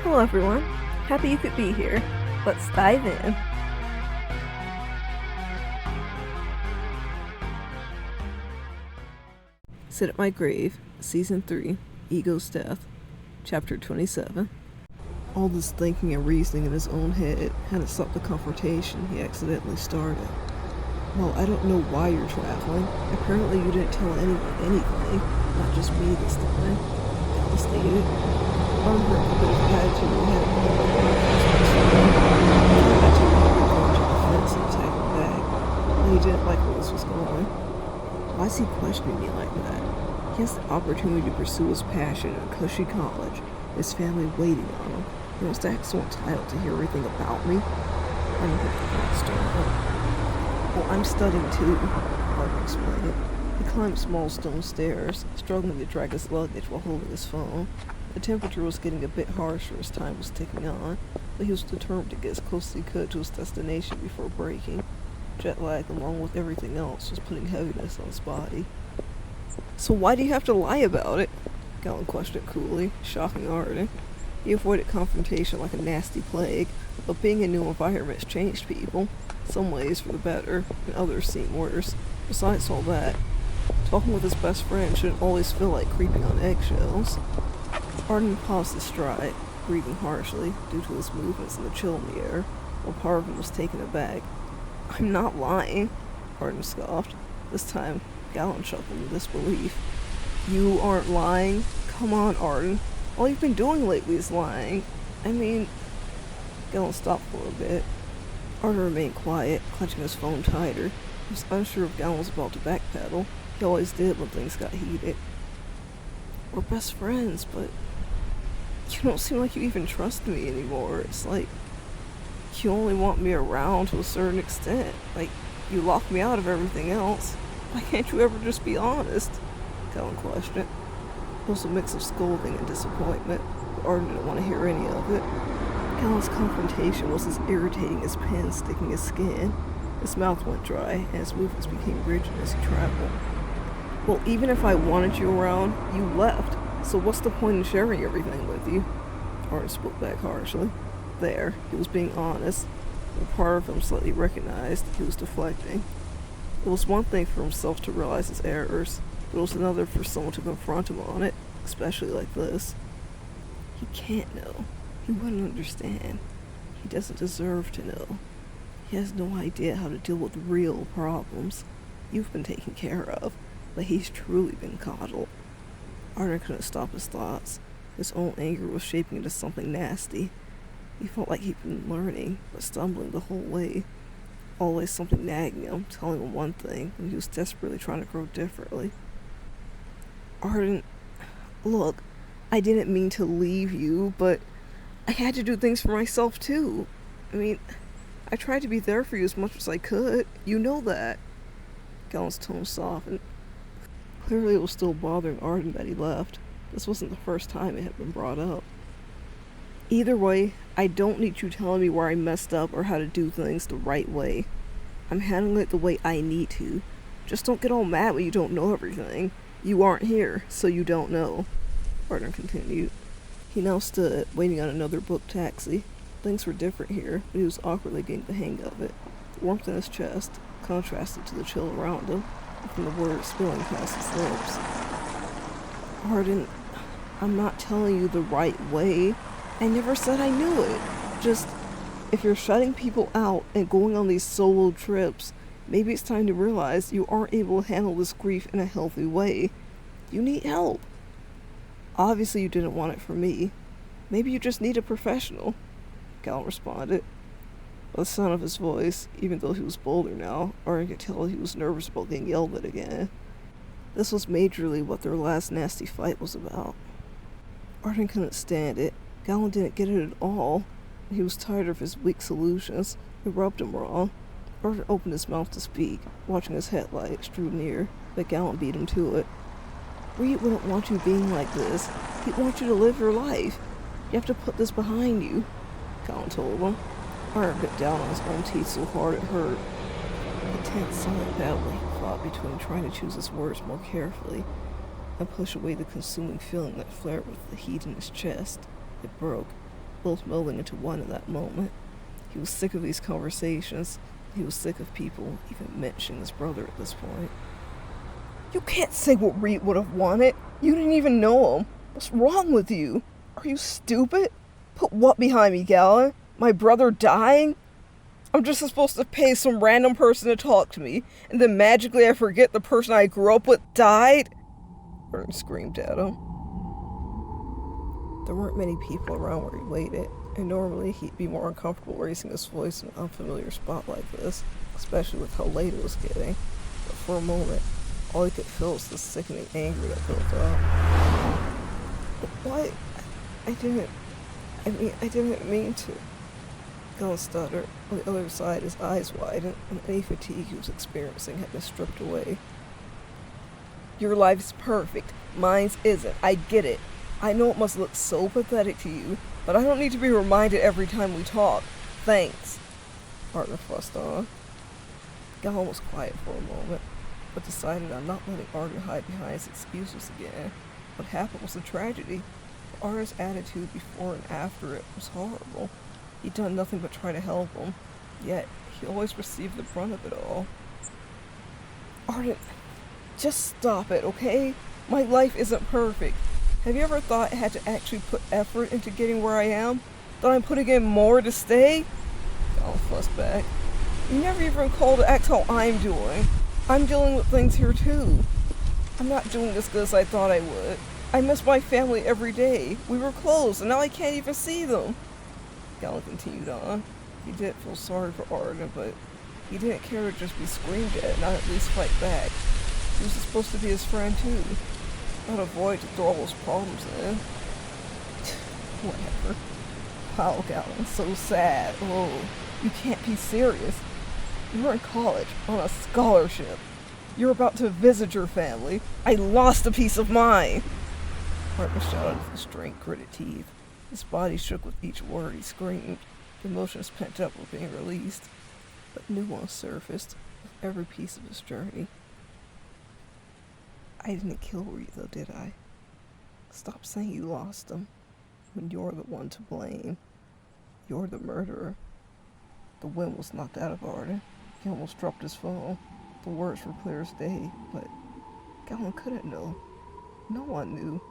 Hello everyone, happy you could be here. Let's dive in. Sit at My Grave, Season 3, Ego's Death, Chapter 27. All this thinking and reasoning in his own head hadn't stopped the confrontation he accidentally started. Well, I don't know why you're traveling. Apparently you didn't tell anyone anything, not just me this time. Gal stated. Arm hurt a bit of attitude and had a moment I took him over to the fence and attacked him back, but he didn't like where this was going. Why is he questioning me like that? He has the opportunity to pursue his passion at a cushy college, his family waiting on him, and was to act so entitled to hear everything about me. I don't think the start up. Well, I'm studying too, Arden explained. He climbed small stone stairs, struggling to drag his luggage while holding his phone. The temperature was getting a bit harsher as time was ticking on, but he was determined to get as close as he could to his destination before breaking. Jet lag, along with everything else, was putting heaviness on his body. So why do you have to lie about it? Galen questioned coolly, shocking Arden. He avoided confrontation like a nasty plague, but being in new environments changed people. Some ways for the better, and others seemed worse. Besides all that, talking with his best friend shouldn't always feel like creeping on eggshells. Arden paused his stride, breathing harshly due to his movements and the chill in the air, while part of him was taken aback. I'm not lying, Arden scoffed. This time, Galen chuckled in disbelief. You aren't lying? Come on, Arden. All you've been doing lately is lying. I mean... Galen stopped for a bit. Arden remained quiet, clutching his phone tighter. He was unsure if Galen was about to backpedal. He always did when things got heated. We're best friends, but... You don't seem like you even trust me anymore. It's like... You only want me around to a certain extent. Like, you lock me out of everything else. Why can't you ever just be honest? Galen questioned. It was a mix of scolding and disappointment, but Arden didn't want to hear any of it. Galen's confrontation was as irritating as pins sticking his skin. His mouth went dry, and his movements became rigid as he traveled. Well, even if I wanted you around, you left, so what's the point in sharing everything with you? Arden spoke back harshly. There, he was being honest, and part of him slightly recognized he was deflecting. It was one thing for himself to realize his errors, but it was another for someone to confront him on it, especially like this. He can't know. He wouldn't understand. He doesn't deserve to know. He has no idea how to deal with real problems. You've been taken care of, but he's truly been coddled. Arden couldn't stop his thoughts. His own anger was shaping into something nasty. He felt like he'd been learning, but stumbling the whole way. Always something nagging him, telling him one thing, when he was desperately trying to grow differently. Arden, look, I didn't mean to leave you, but I had to do things for myself too. I mean, I tried to be there for you as much as I could. You know that. Galen's tone softened. Clearly it was still bothering Arden that he left. This wasn't the first time it had been brought up. Either way, I don't need you telling me where I messed up or how to do things the right way. I'm handling it the way I need to. Just don't get all mad when you don't know everything. You aren't here, so you don't know. Arden continued. He now stood, waiting on another booked taxi. Things were different here, but he was awkwardly getting the hang of it. The warmth in his chest contrasted to the chill around him, and from the words spilling past his lips. Arden, I'm not telling you the right way. I never said I knew it. Just, if you're shutting people out and going on these solo trips, maybe it's time to realize you aren't able to handle this grief in a healthy way. You need help. Obviously you didn't want it from me. Maybe you just need a professional, Galen responded. By the sound of his voice, even though he was bolder now, Arden could tell he was nervous about getting yelled at again. This was majorly what their last nasty fight was about. Arden couldn't stand it. Galen didn't get it at all. He was tired of his weak solutions. It rubbed him wrong. Arden opened his mouth to speak, watching his headlights drew near, but Galen beat him to it. Reed wouldn't want you being like this. He'd want you to live your life. You have to put this behind you, Galen told him. Arden bit down on his own teeth so hard it hurt. A tense, silent battle he fought between trying to choose his words more carefully and push away the consuming feeling that flared with the heat in his chest. It broke. both melding into one in that moment. He was sick of these conversations. He was sick of people even mentioning his brother at this point. You can't say what Reed would have wanted. You didn't even know him. What's wrong with you? Are you stupid? Put what behind me, Galen? My brother dying? I'm just supposed to pay some random person to talk to me, and then magically I forget the person I grew up with died? Ern screamed at him. There weren't many people around where he waited, and normally he'd be more uncomfortable raising his voice in an unfamiliar spot like this, especially with how late it was getting. But for a moment, all he could feel was the sickening anger that built up. What? I didn't mean to. Galen stuttered. On the other side, his eyes widened, and any fatigue he was experiencing had been stripped away. Your life's perfect. Mine's isn't. I get it. I know it must look so pathetic to you, but I don't need to be reminded every time we talk. Thanks. Arden fussed on. Galen was quiet for a moment, but decided on not letting Arden hide behind his excuses again. What happened was a tragedy. Arden's attitude before and after it was horrible. He'd done nothing but try to help him, yet he always received the brunt of it all. Arden, just stop it, okay? My life isn't perfect. Have you ever thought I had to actually put effort into getting where I am? That I'm putting in more to stay? I'll fuss back. You never even called to ask how I'm doing. I'm dealing with things here too. I'm not doing as good as I thought I would. I miss my family every day. We were close, and now I can't even see them. Galen continued on. He did feel sorry for Arden, but he didn't care to just be screamed at, not at least fight back. He was supposed to be his friend too, not avoid to throw all those problems in. Whatever. Wow, Galen, so sad. Oh, you can't be serious. You're in college, on a scholarship. You're about to visit your family. I lost a piece of mine. Arden shouted with straight, gritted teeth. His body shook with each word he screamed. The emotions pent up were being released, but new ones surfaced with every piece of his journey. I didn't kill Reed, though, did I? Stop saying you lost him, when you're the one to blame. You're the murderer. The wind was knocked out of Arden. He almost dropped his phone. The words were clear as day, but Galen couldn't know. No one knew.